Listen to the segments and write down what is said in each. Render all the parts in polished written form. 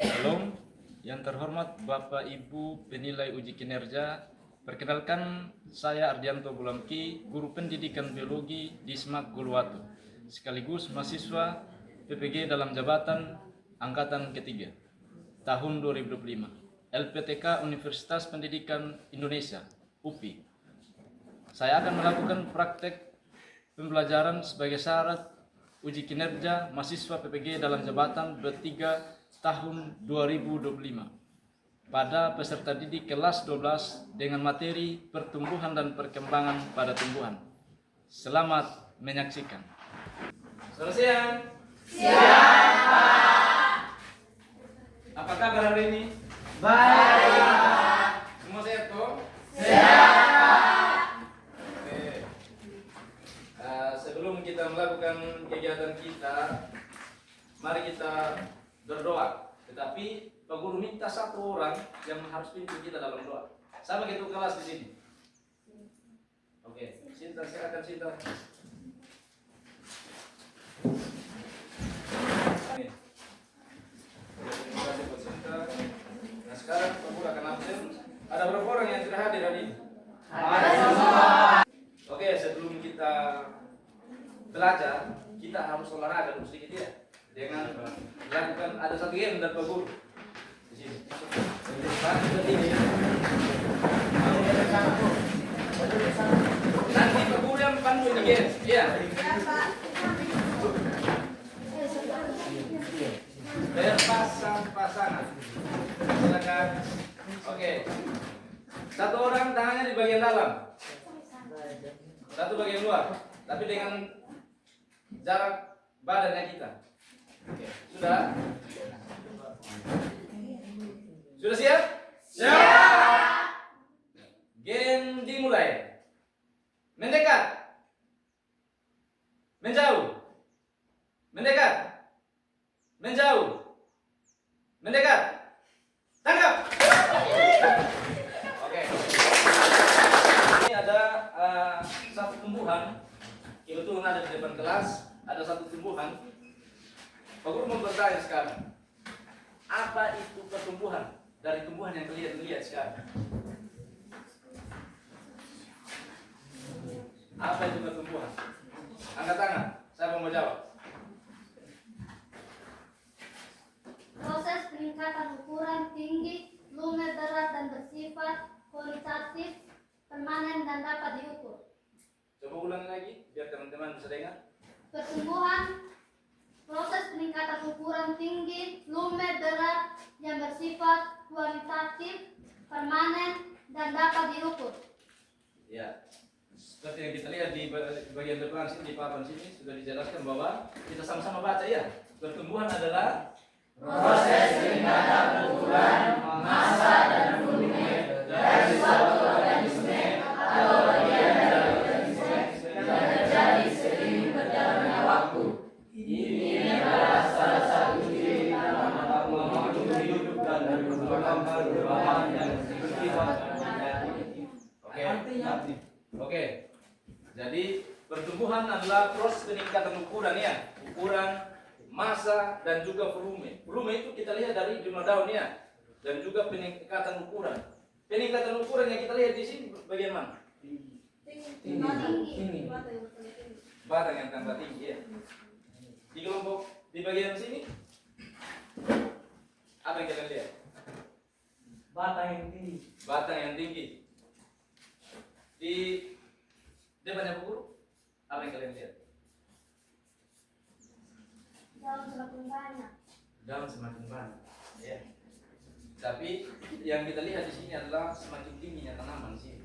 Shalom, yang terhormat Bapak Ibu penilai uji kinerja. Perkenalkan, saya Ardianto Bulamki, guru pendidikan biologi di SMAK Guluwatu, sekaligus mahasiswa PPG dalam jabatan angkatan ketiga tahun 2025, LPTK Universitas Pendidikan Indonesia, UPI. Saya akan melakukan praktek pembelajaran sebagai syarat uji kinerja mahasiswa PPG dalam jabatan bertiga tahun 2025 pada peserta didik kelas 12 dengan materi pertumbuhan dan perkembangan pada tumbuhan. Selamat menyaksikan. Selamat siang. Siang, Pak. Apa kabar hari ini? Baik, Pak. Semua sehat toh? Sehat, Pak. Oke. Sebelum kita melakukan kegiatan kita, mari kita berdoa. Tetapi Pak Guru minta satu orang yang harus pimpin kita dalam doa. Sama gitu kelas di sini. Oke, Sinta, silakan Sinta. Nih. Terima kasih buat Sinta. Nah sekarang Pak Guru akan absen. Ada berapa orang yang tidak hadir hari ini? Ada semua. Oke, sebelum kita belajar, kita harus olahraga dulu sedikit ya. Dengan melakukan ada satu game dari Pak Guru. Di sini. Nanti Pak Guru yang pandu di game. Iya. Berpasang-pasangan. Silakan. Oke. Satu orang tangannya di bagian dalam. Satu bagian luar. Tapi dengan jarak badannya kita. Oke. Sudah? Sudah siap? Siap. Game dimulai. Mendekat. Menjauh. Mendekat. Menjauh. Mendekat. Tangkap. Oke. Ini ada satu tumbuhan. Kebetulan ada di depan kelas. Ada satu tumbuhan. Pak Guru mau bertanya sekarang. Apa itu pertumbuhan dari tumbuhan yang kalian lihat sekarang? Apa itu pertumbuhan? Angkat tangan. Siapa mau jawab? Proses peningkatan ukuran tinggi, lumer berat dan bersifat kualitatif, permanen dan dapat diukur. Coba ulangi lagi biar teman-teman bisa dengar. Pertumbuhan, proses peningkatan ukuran tinggi, lumer berat yang bersifat kualitatif, permanen dan dapat diukur. Ya, seperti yang kita lihat di bagian depan sini, di papan sini sudah dijelaskan bahwa kita sama-sama baca ya. Pertumbuhan adalah Proses peningkatan ukuran, massa dan volume dari suatu organisme atau bagian dari organisme yang terjadi seiring berjalannya waktu. Ini adalah salah satu ciri tanaman makhluk hidup dan dari berbagai perubahan yang bersifat Oke. Oke. Jadi pertumbuhan adalah proses peningkatan ukuran ya, ukuran, massa dan juga volume. Volume itu kita lihat dari jumlah daun ya, dan juga peningkatan ukuran. Peningkatan ukuran yang kita lihat di sini bagian mana? Tinggi. Batang yang tambah tinggi ya. Di kelompok di bagian sini apa yang kita lihat? batang yang tinggi. Batang yang tinggi. Di depannya Bu Guru, apa yang kalian lihat? Daun semakin banyak. Daun semakin banyak. Ya. Tapi yang kita lihat di sini adalah semakin tingginya tanaman sih.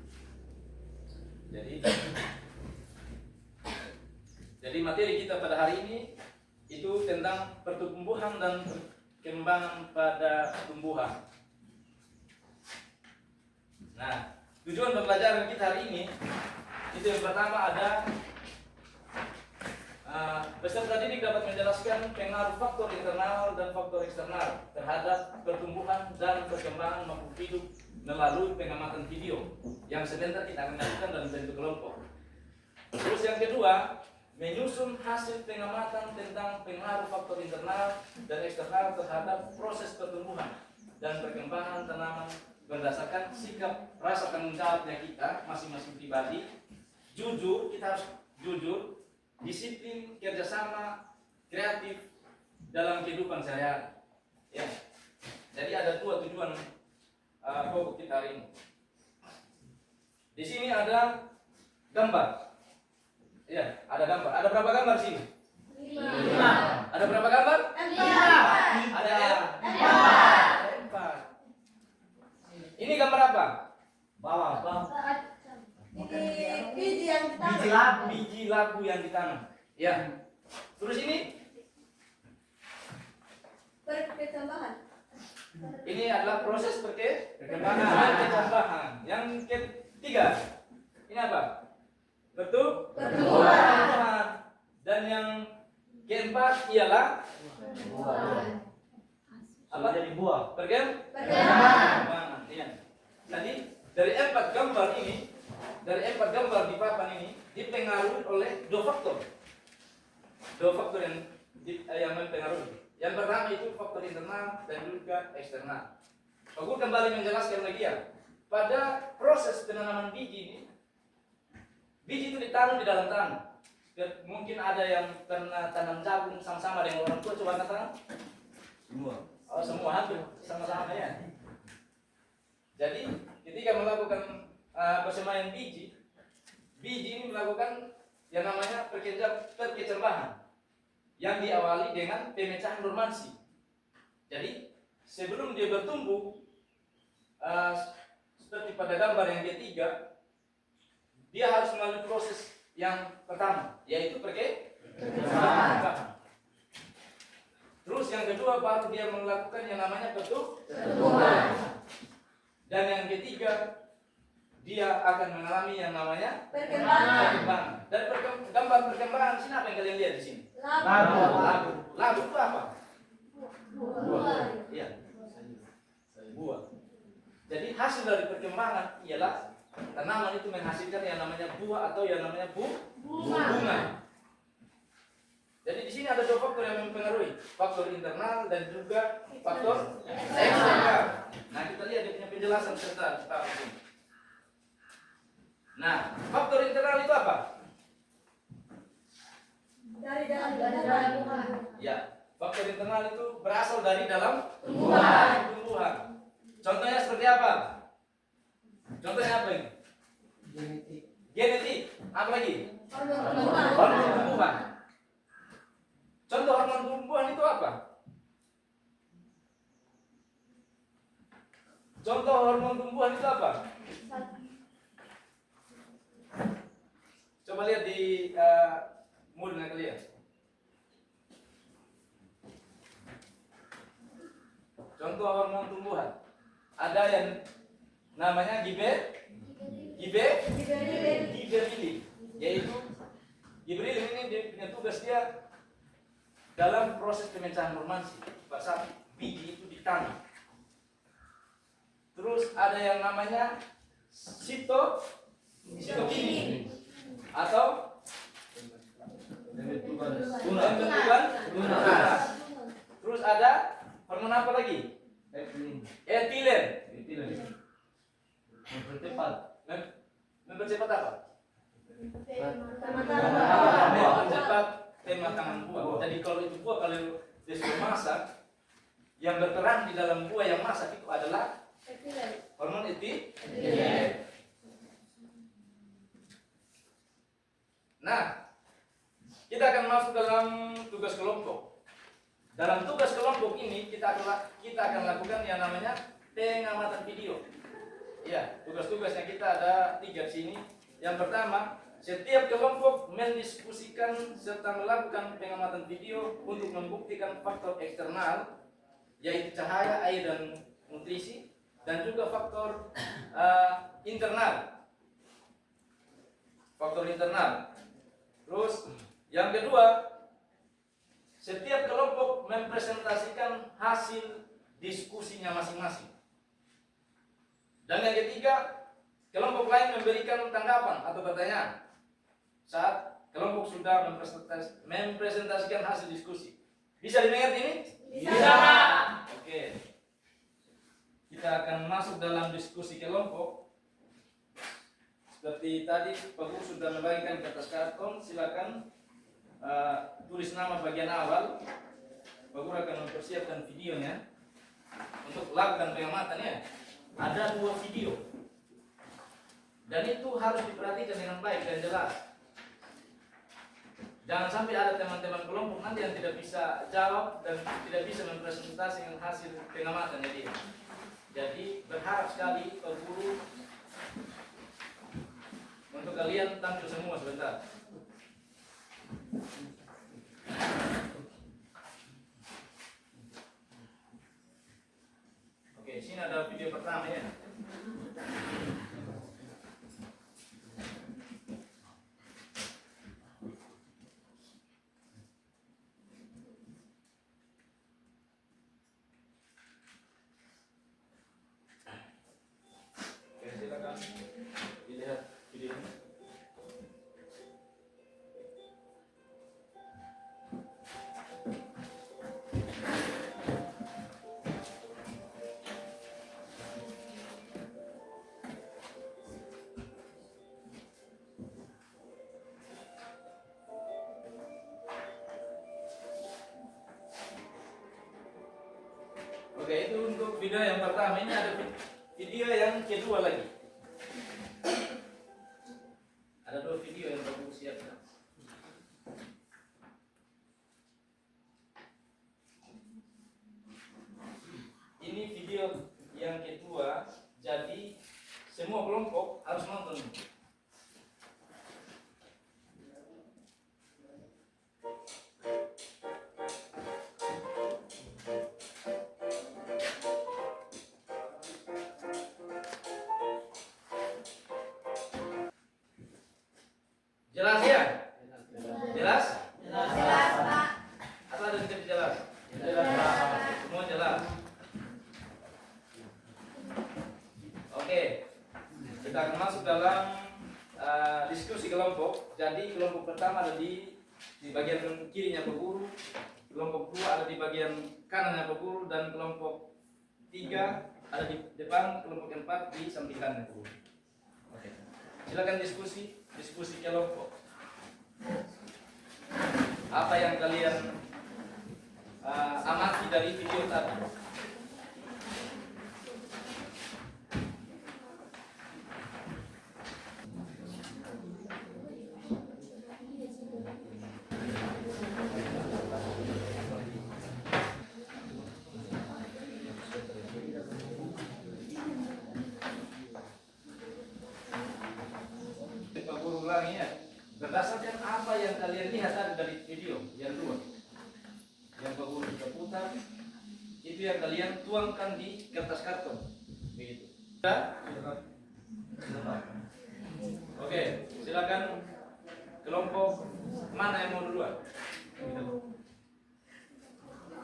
Jadi materi kita pada hari ini itu tentang pertumbuhan dan perkembangan pada tumbuhan. Nah, tujuan pembelajaran kita hari ini itu yang pertama ada peserta didik dapat menjelaskan pengaruh faktor internal dan faktor eksternal terhadap pertumbuhan dan perkembangan makhluk hidup melalui pengamatan video yang sebentar kita akan lakukan dalam bentuk kelompok. Terus yang kedua, menyusun hasil pengamatan tentang pengaruh faktor internal dan eksternal terhadap proses pertumbuhan dan perkembangan tanaman berdasarkan sikap rasa tanggung jawabnya kita masing-masing pribadi. Jujur, kita harus jujur, disiplin, kerjasama, kreatif dalam kehidupan sehari-hari. Ya. Jadi ada dua tujuan pokok kita hari ini. Di sini ada gambar. Ya, ada gambar. Ada berapa gambar di sini? 5. Ada berapa gambar? 5. Ada 4. Ini gambar apa? Bawah. Biji yang Biji labu yang ditanam. Ya. Terus ini? perkembangan. Ini adalah proses perkembangan. Yang ketiga, ini apa? Pertumbuhan. Dan yang keempat ialah apa? Jadi buah. Perkembangan. Iya. Jadi dari 4 gambar ini, dari 4 gambar di papan ini dipengaruhi oleh 2 faktor. 2 faktor yang mempengaruhi. Yang pertama itu faktor internal dan juga eksternal. Aku kembali menjelaskan lagi ya. Pada proses penanaman biji ini, biji itu ditanam di dalam tanah. Mungkin ada yang pernah tanam jagung sama-sama dengan orang tua, coba tanam. Semua. Oh, semua hampir sama-sama ya. Jadi ketika melakukan persemaian biji ini melakukan yang namanya perkecambahan yang diawali dengan pemecahan dormansi. Jadi sebelum dia bertumbuh, seperti pada gambar yang ketiga, dia harus melalui proses yang pertama, yaitu perkecambahan. Terus yang kedua baru dia melakukan yang namanya pertumbuhan. Dan yang ketiga dia akan mengalami yang namanya perkembangan. Dan gambar perkembangan di sini apa yang kalian lihat di sini? Labu itu apa? Buah. Iya. Buah. Jadi hasil dari perkembangan ialah tanaman itu menghasilkan yang namanya buah atau yang namanya bunga. Jadi di sini ada 2 faktor yang mempengaruhi, faktor internal dan juga faktor eksternal. Nah, kita lihat dia punya penjelasan sebentar di sini. Nah, faktor internal itu apa? Dari dalam. Ya, faktor internal itu berasal dari dalam tumbuhan. Contohnya seperti apa? Contohnya apa ini? Genetik. Apa lagi? Hormon tumbuhan. Contoh hormon tumbuhan itu apa? Contoh hormon tumbuhan itu apa? Coba lihat di moodnya kalian. Contoh hormon tumbuhan. Ada yang namanya giberellin, yaitu giberellin ini dia punya tugas dia dalam proses pemecahan dormansi pada saat biji itu ditanam. Terus ada yang namanya sitokinin atau pembentukan tunas. Terus ada hormon apa lagi? Etilen. Mempercepat apa? Mempercepat pematangan buah. Jadi kalau itu buah, kalau dia sudah masak, yang berperan di dalam buah yang masak itu adalah hormon etilen. Nah, kita akan masuk dalam tugas kelompok. Dalam tugas kelompok ini kita akan lakukan yang namanya pengamatan video. Ya, tugas-tugasnya kita ada 3 di sini. Yang pertama, setiap kelompok mendiskusikan serta melakukan pengamatan video untuk membuktikan faktor eksternal, yaitu cahaya, air, dan nutrisi, dan juga faktor internal. Faktor internal. Terus yang kedua, setiap kelompok mempresentasikan hasil diskusinya masing-masing. Dan yang ketiga, kelompok lain memberikan tanggapan atau pertanyaan saat kelompok sudah mempresentasikan hasil diskusi. Bisa didengar ini? Bisa. Oke. Kita akan masuk dalam diskusi kelompok. Seperti tadi Pak Guru sudah membagikan kertas karton, silakan tulis nama bagian awal. Pak Guru akan mempersiapkan videonya untuk lakukan pengamatan ya. Ada 2 video. Dan itu harus diperhatikan dengan baik dan jelas. Jangan sampai ada teman-teman kelompok nanti yang tidak bisa jawab dan tidak bisa mempresentasikan hasil pengamatan dia. Jadi berharap sekali Pak Guru untuk kalian tampil semua sebentar. Oke, sini ada video pertama ya. Oke, silakan dilihat videonya. Oke, itu untuk video yang pertama. Ini ada video yang kedua lagi. Ada 2 video yang baru siapkan. Ini video yang kedua, jadi semua kelompok harus nonton. Jelas ya? Jelas? Jelas, Pak. Atau ada yang tidak jelas? Jelas, Pak. Semua jelas. Oke, kita akan masuk dalam diskusi kelompok. Jadi kelompok pertama ada di bagian kirinya Pak Guru, kelompok 2 ada di bagian kanannya Pak Guru, dan kelompok 3 ada di depan, kelompok 4 di samping kanan Pak Guru. Oke, silakan diskusi kelompok. Apa yang kalian amati dari video tadi? Pak Guru ulangi ya. Berdasarkan apa yang kalian lihat tadi dari video yang 2 yang Pak Guru sudah putar, itu yang kalian tuangkan di kertas karton. Begitu. Sudah? Oke, silakan kelompok mana yang mau duluan?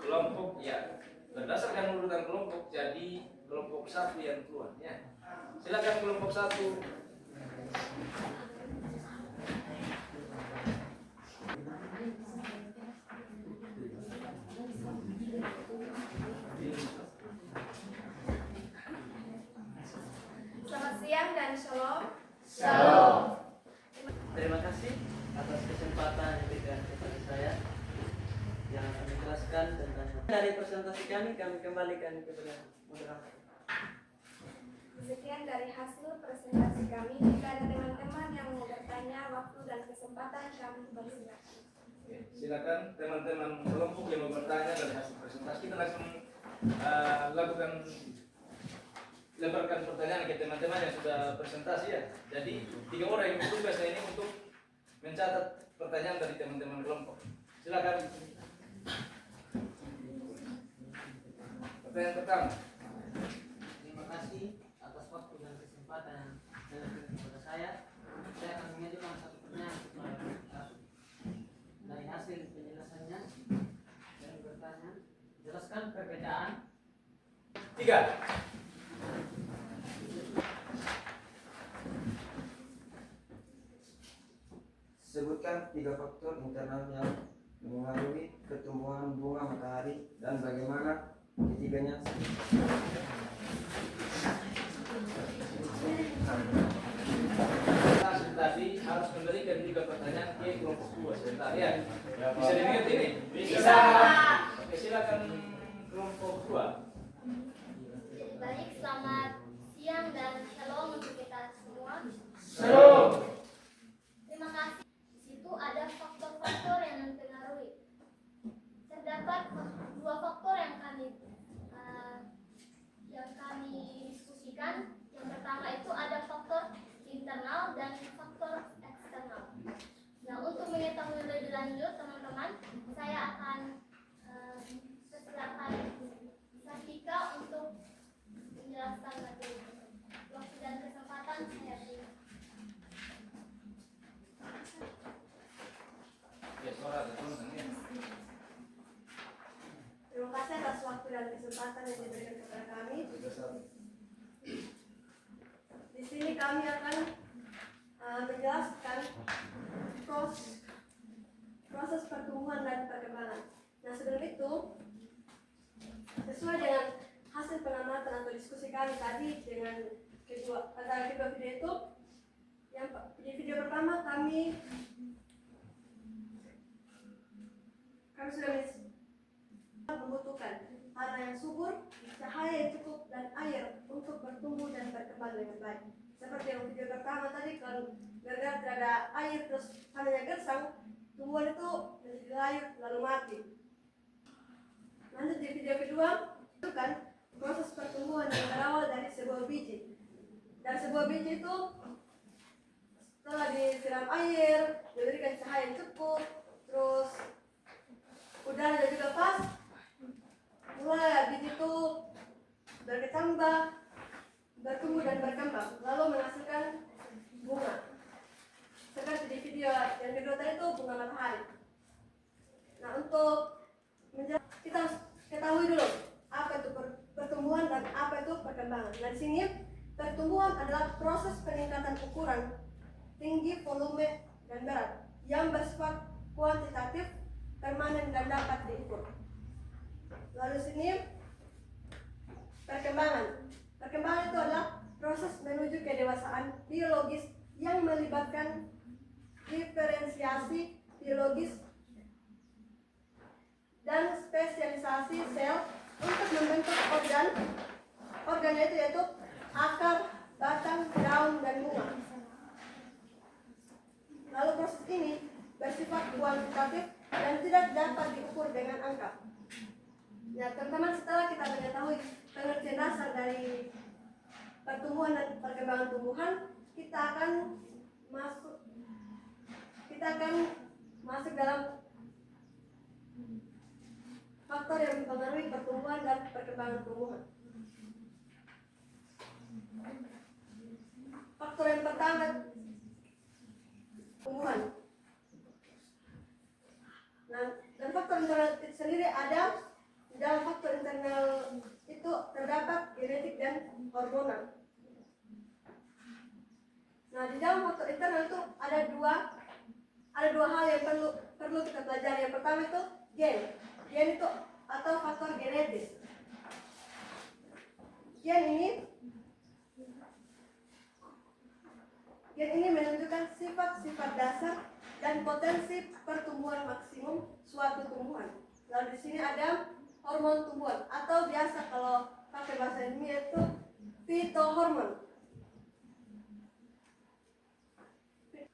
Kelompok ya. Berdasarkan urutan kelompok, jadi kelompok 1 yang keluar ya. Silakan kelompok 1. Selamat siang dan shalom. Shalom. Terima kasih atas kesempatan yang diberikan kepada saya yang akan menjelaskan tentang dari presentasi kami kembalikan kepada moderator. Sekian dari hasil presentasi kami. Jika ada teman-teman yang mau bertanya, waktu dan kesempatan kami persilakan. Oke, silakan teman-teman kelompok yang mau bertanya dari hasil presentasi. Kita langsung lakukan lemparkan pertanyaan ke teman-teman yang sudah presentasi ya. Jadi 3 orang yang bertugas ini untuk mencatat pertanyaan dari teman-teman kelompok. Silakan. Pertanyaan pertama. Terima kasih atas waktu dan kesempatan yang diberikan kepada saya. Saya akan mengajukan satu pertanyaan kepada moderator. Dari hasil penjelasannya, saya bertanya, jelaskan perbedaan 3. Sebutkan 3 faktor internal yang mengaruhi pertumbuhan bunga matahari dan bagaimana ketiganya. Tadi harus memberikan 3 pertanyaan ke kelompok 2 sebentar ya. Bisa diingat ini? Bisa. Oke, silakan kelompok 2. Baik, selamat siang dan shalom untuk kita semua. Shalom. Terima kasih. Di situ ada faktor-faktor yang mempengaruhi. Terdapat 2 faktor yang kami diskusikan. Yang pertama itu ada faktor internal dan faktor eksternal. Nah, untuk mengetahui lebih lanjut teman-teman, saya akan persilakan Safika untuk menjelaskan materi. Waktu dan kesempatan saya beri. Ya, suara ada tulisan ya. Terima kasih atas waktu dan kesempatan yang diberikan kepada kami. Di sini kami akan menjelaskan proses pertumbuhan dan perkembangan. Nah, sebelum itu, sesuai dengan hasil pengamatan atau diskusi kami tadi dengan antara kedua video itu, di video pertama kami sudah membutuhkan tanah yang subur, cahaya yang cukup, dan air untuk bertumbuh dan berkembang dengan baik. Seperti yang video pertama tadi, kalau gara-gara tidak ada air terus tanahnya gersang, tumbuhan itu menjadi layu lalu mati. Lanjut di video kedua, itu kan proses pertumbuhan yang berawal dari sebuah biji. Dan sebuah biji itu setelah disiram air, diberikan cahaya yang cukup, terus udara juga pas, mulai biji itu berkecambah, bertumbuh dan berkembang, lalu menghasilkan bunga. Seperti di video yang kedua tadi itu bunga matahari. Nah, untuk kita harus ketahui dulu apa itu pertumbuhan dan apa itu perkembangan. Nah, di sini pertumbuhan adalah proses peningkatan ukuran, tinggi, volume, dan berat yang bersifat kuantitatif, permanen, dan dapat diukur. Lalu sini perkembangan. Perkembangan itu adalah proses menuju kedewasaan biologis yang melibatkan diferensiasi biologis dan spesialisasi sel untuk membentuk organnya itu yaitu akar, batang, daun, dan bunga. Lalu proses ini bersifat kuantitatif dan tidak dapat diukur dengan angka. Ya, teman-teman, setelah kita mengetahui pengertian dasar dari pertumbuhan dan perkembangan tumbuhan, kita akan masuk dalam faktor yang mempengaruhi pertumbuhan dan perkembangan tumbuhan. Faktor yang pertama, tumbuhan. Nah, dan faktor internal itu sendiri ada. Di dalam faktor internal itu terdapat genetik dan hormonal. Nah, di dalam faktor internal itu ada dua hal yang perlu kita pelajari. Yang pertama itu gen itu atau faktor genetis. Gen ini menunjukkan sifat-sifat dasar dan potensi pertumbuhan maksimum suatu tumbuhan. Lalu di sini ada hormon tumbuhan atau biasa kalau pakai bahasa ilmiah itu fitohormon.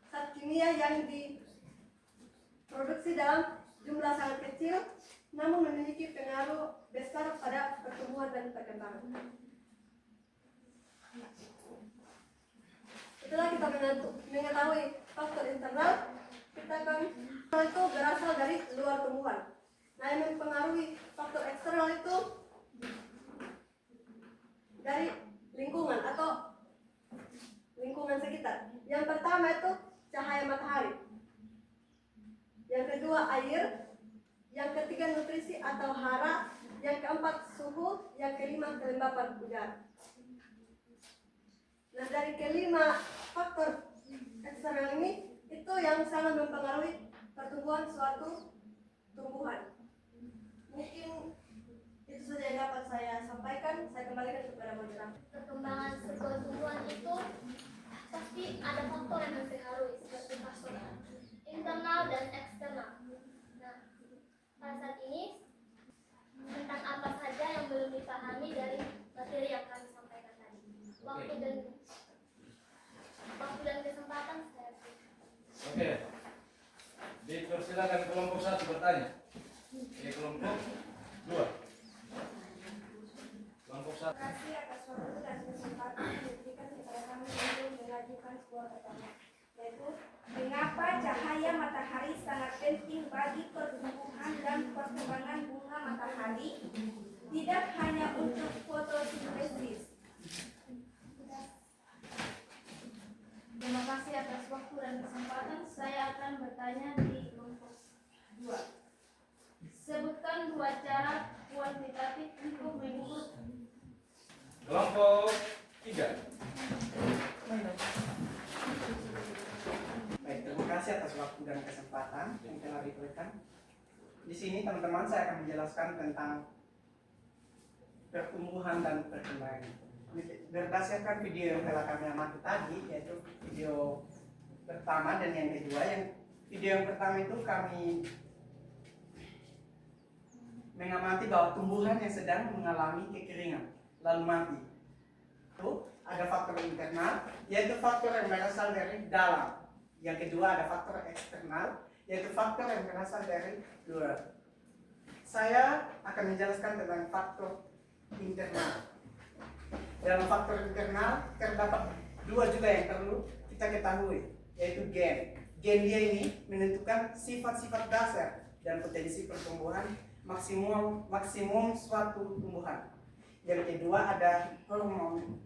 Zat kimia yang diproduksi dalam jumlah sangat kecil namun memiliki pengaruh besar pada pertumbuhan dan perkembangan. Setelah kita mengetahui faktor internal, kita akan itu berasal dari luar tumbuhan. Nah, yang mempengaruhi faktor eksternal itu dari lingkungan atau lingkungan sekitar. Yang pertama itu cahaya matahari. Yang kedua air. Yang ketiga nutrisi atau hara. Yang keempat suhu. Yang kelima kelembapan udara. Nah, dari kelima faktor eksternal ini itu yang sangat mempengaruhi pertumbuhan suatu tumbuhan. Mungkin itu saja yang dapat saya sampaikan. Saya kembalikan kepada moderator. Perkembangan sebuah tumbuhan itu pasti ada faktor yang mempengaruhi seperti faktor internal dan eksternal. Nah, pada saat ini tentang apa saja yang belum dipahami dari materi yang kami sampaikan tadi. Waktu dan kesempatan saya berikan. Oke. Dipersilakan kelompok 1 bertanya. Kelompok 2. Kelompok 1. Terima kasih atas waktu dan kesempatan yang diberikan kepada kami untuk mengajukan sebuah pertanyaan, yaitu mengapa cahaya matahari sangat penting bagi pertumbuhan dan perkembangan bunga matahari, tidak hanya untuk fotosintesis. Terima kasih atas waktu dan kesempatan. Saya akan bertanya di kelompok 2. Sebutkan 2 cara kuantitatif untuk mengukur. Kelompok 3. Baik, terima kasih atas waktu dan kesempatan yang telah diberikan. Di sini teman-teman saya akan menjelaskan tentang pertumbuhan dan perkembangan. Berdasarkan video yang telah kami amati tadi, yaitu video pertama dan yang kedua. Yang video yang pertama itu kami mengamati bahwa tumbuhan yang sedang mengalami kekeringan lalu mati. Itu ada faktor internal, yaitu faktor yang berasal dari dalam. Yang kedua ada faktor eksternal, yaitu faktor yang berasal dari luar. Saya akan menjelaskan tentang faktor internal. Dalam faktor internal terdapat 2 juga yang perlu kita ketahui, yaitu gen. Gen dia ini menentukan sifat-sifat dasar dan potensi pertumbuhan maksimum suatu tumbuhan. Yang kedua ada hormon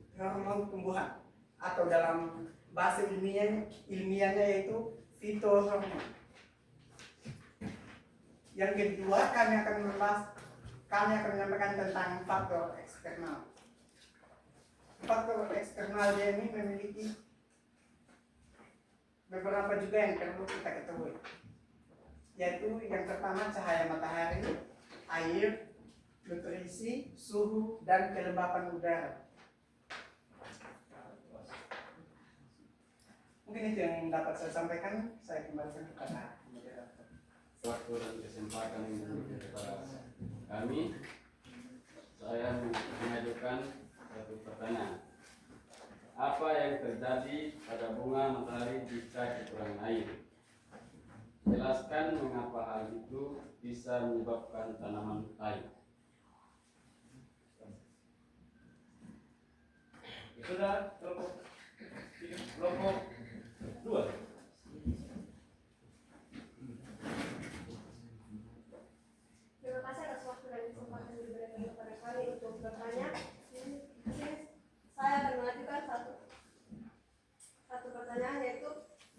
tumbuhan, atau dalam bahasa ilmiahnya yaitu fitohormon. Yang kedua kami akan menyampaikan tentang faktor eksternal. Faktor eksternal dia ini memiliki beberapa juga yang perlu kita ketahui, yaitu yang pertama cahaya matahari, air, nutrisi, suhu, dan kelembapan udara. Mungkin itu yang dapat saya sampaikan. Saya kembalikan kepada moderator. Waktu dan kesempatan yang diberikan kepada kami, saya mengajukan satu pertanyaan. Apa yang terjadi pada bunga matahari jika kekurangan air? Jelaskan mengapa hal itu bisa menyebabkan tanaman lain. Sudah kelompok 2. Terima kasih atas waktu dan kesempatan yang diberikan kepada kami untuk bertanya. Saya akan mengajukan satu pertanyaan, yaitu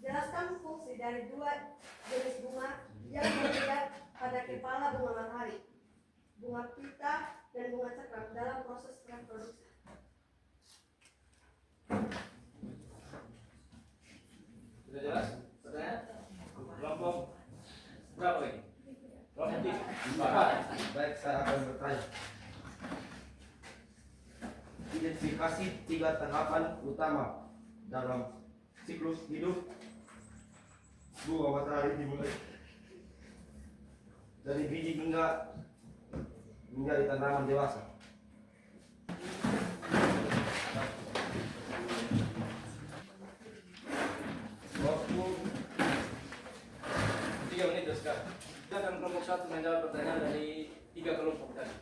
jelaskan fungsi dari 2 jenis bunga yang berbeda pada kepala bunga matahari, bunga pita dan bunga cakram dalam proses reproduksi. Sudah jelas? Pertanyaan? Kelompok berapa lagi? Kelompok 3. Baik, saya akan bertanya. Identifikasi 3 tahapan utama dalam siklus hidup bunga matahari dimulai dari biji hingga menjadi tanaman dewasa. Waktu 3 menit sekarang. Silakan kelompok 1 menjawab pertanyaan dari 3 kelompok tadi.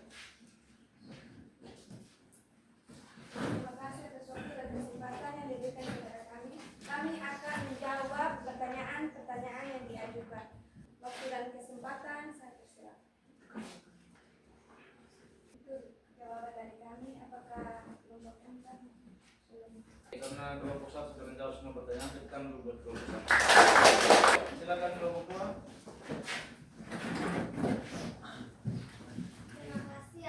Terima kasih atas waktu dan kesempatan yang diberikan kepada kami. Kami akan menjawab pertanyaan yang diajukan. Waktu dan kesempatan saya persilakan. Itu jawaban dari kami. Apakah kelompok 4 belum? Karena kelompok 1 sudah menjawab semua pertanyaan, kita dulu buat kelompok 1. Silakan kelompok 2. Terima kasih.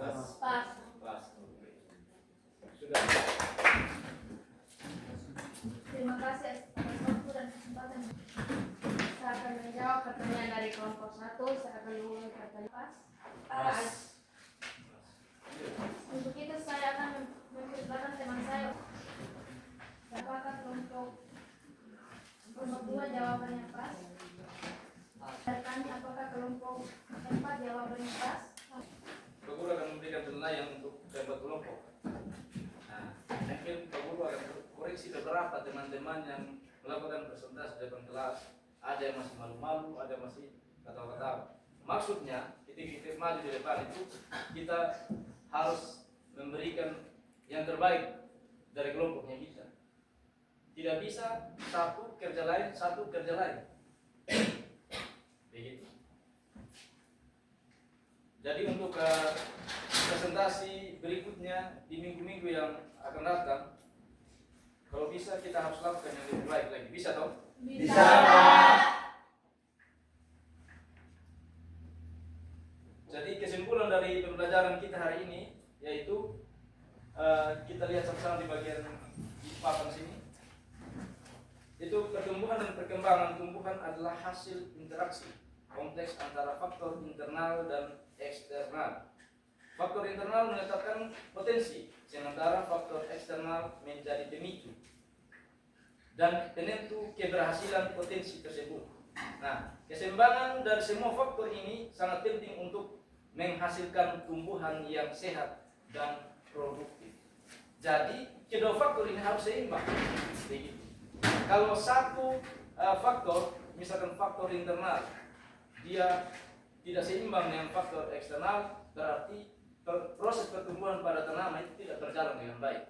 Pas. Sudah. Ras. Untuk itu saya akan mempersilahkan teman saya. Apakah kelompok nomor 2 jawabannya pas? Tanya apakah kelompok 4 jawabannya pas? Pak Guru akan memberikan penilaian untuk debat kelompok. Nah, mungkin Pak Guru akan koreksi beberapa teman-teman yang melakukan presentasi di depan kelas. Ada yang masih malu-malu, ada yang masih ketawa-ketawa. Maksudnya, ketika kita maju di depan itu, kita harus memberikan yang terbaik dari kelompoknya kita. Tidak bisa satu kerja lain, satu kerja lain. Begitu. Jadi untuk presentasi berikutnya di minggu-minggu yang akan datang, kalau bisa kita harus lakukan yang lebih baik lagi. Bisa toh? Bisa. Jadi kesimpulan dari pembelajaran kita hari ini yaitu kita lihat sama-sama di bagian di papan sini. Itu pertumbuhan dan perkembangan tumbuhan adalah hasil interaksi kompleks antara faktor internal dan eksternal. Faktor internal menetapkan potensi, sementara faktor eksternal menjadi pemicu dan penentu keberhasilan potensi tersebut. Nah, keseimbangan dari semua faktor ini sangat penting untuk menghasilkan tumbuhan yang sehat dan produktif. Jadi, kedua faktor ini harus seimbang. Begitu. Kalau satu faktor, misalkan faktor internal, dia tidak seimbang dengan faktor eksternal, berarti proses pertumbuhan pada tanaman itu tidak berjalan dengan baik.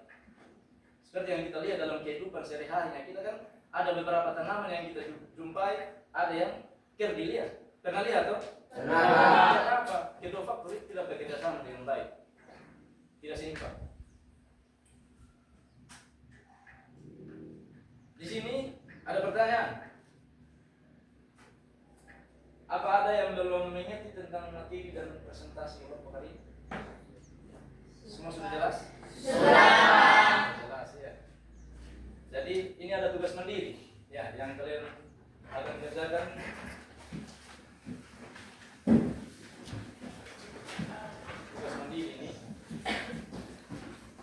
Seperti yang kita lihat dalam kehidupan sehari-harinya, kita kan ada beberapa tanaman yang kita jumpai, ada yang dilihat. Pernah lihat toh? Pernah. Apa? Kedua faktor itu tidak bekerja sama dengan baik, tidak seimbang. Di sini ada pertanyaan. Apa ada yang belum mengerti tentang materi dan presentasi kelompok hari ini? Semua sudah jelas? Jelas ya. Jadi ini ada tugas mandiri ya yang kalian akan kerjakan.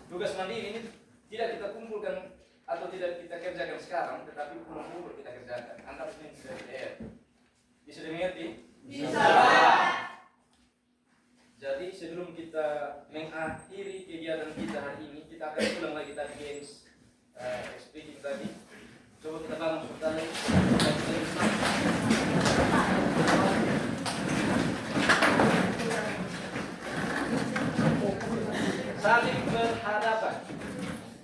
Tugas mandiri ini tidak kita kumpulkan atau tidak kita kerjakan sekarang, tetapi pulang kita kerjakan. Antar ini sudah PR. Bisa dimengerti? Bisa. Jadi sebelum kita mengakhiri kegiatan kita hari ini, kita akan ulang lagi tadi games speaking tadi. Coba kita bangun sebentar lagi. Saling berhadapan,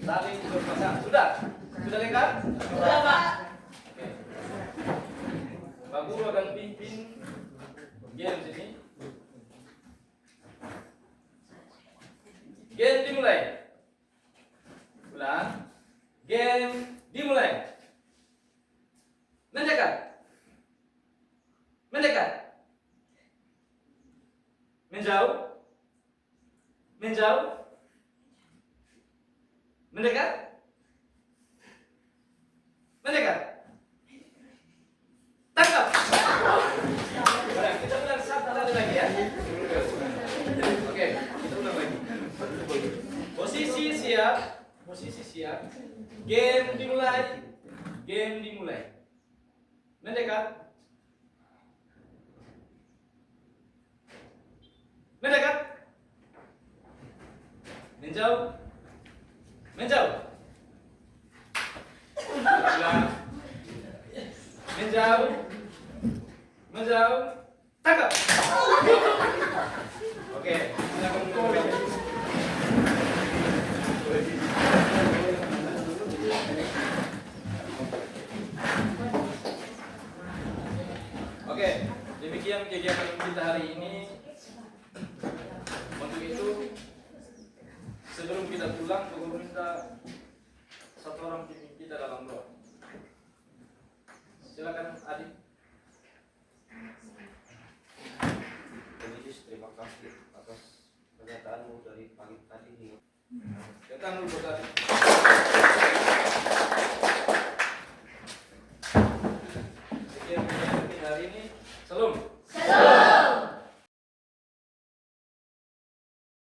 saling berpasangan. Sudah lengkap? Sudah, Pak. Oke. Pak Guru akan pimpin game sini. Game dimulai. Ulang. Game dimulai. Mendekat. Mendekat. Menjauh. Menjauh. Mendekat. Mendekat. Tangkap. Baik, kita ulang satu kali lagi ya. Oke, kita ulang lagi. Posisi siap. Posisi siap. Game dimulai. Game dimulai. Mendekat. Mendekat. Menjauh. Menjauh. Ulang. Menjauh. Menjauh. Tangkap. Oke, kita kumpul. Oke, demikian kegiatan kita hari ini. Untuk itu, sebelum kita pulang, aku minta satu orang pimpin kita dalam doa. Silakan Adik. Yesus, terima kasih atas pernyataanmu dari pagi tadi. Datang dulu tadi.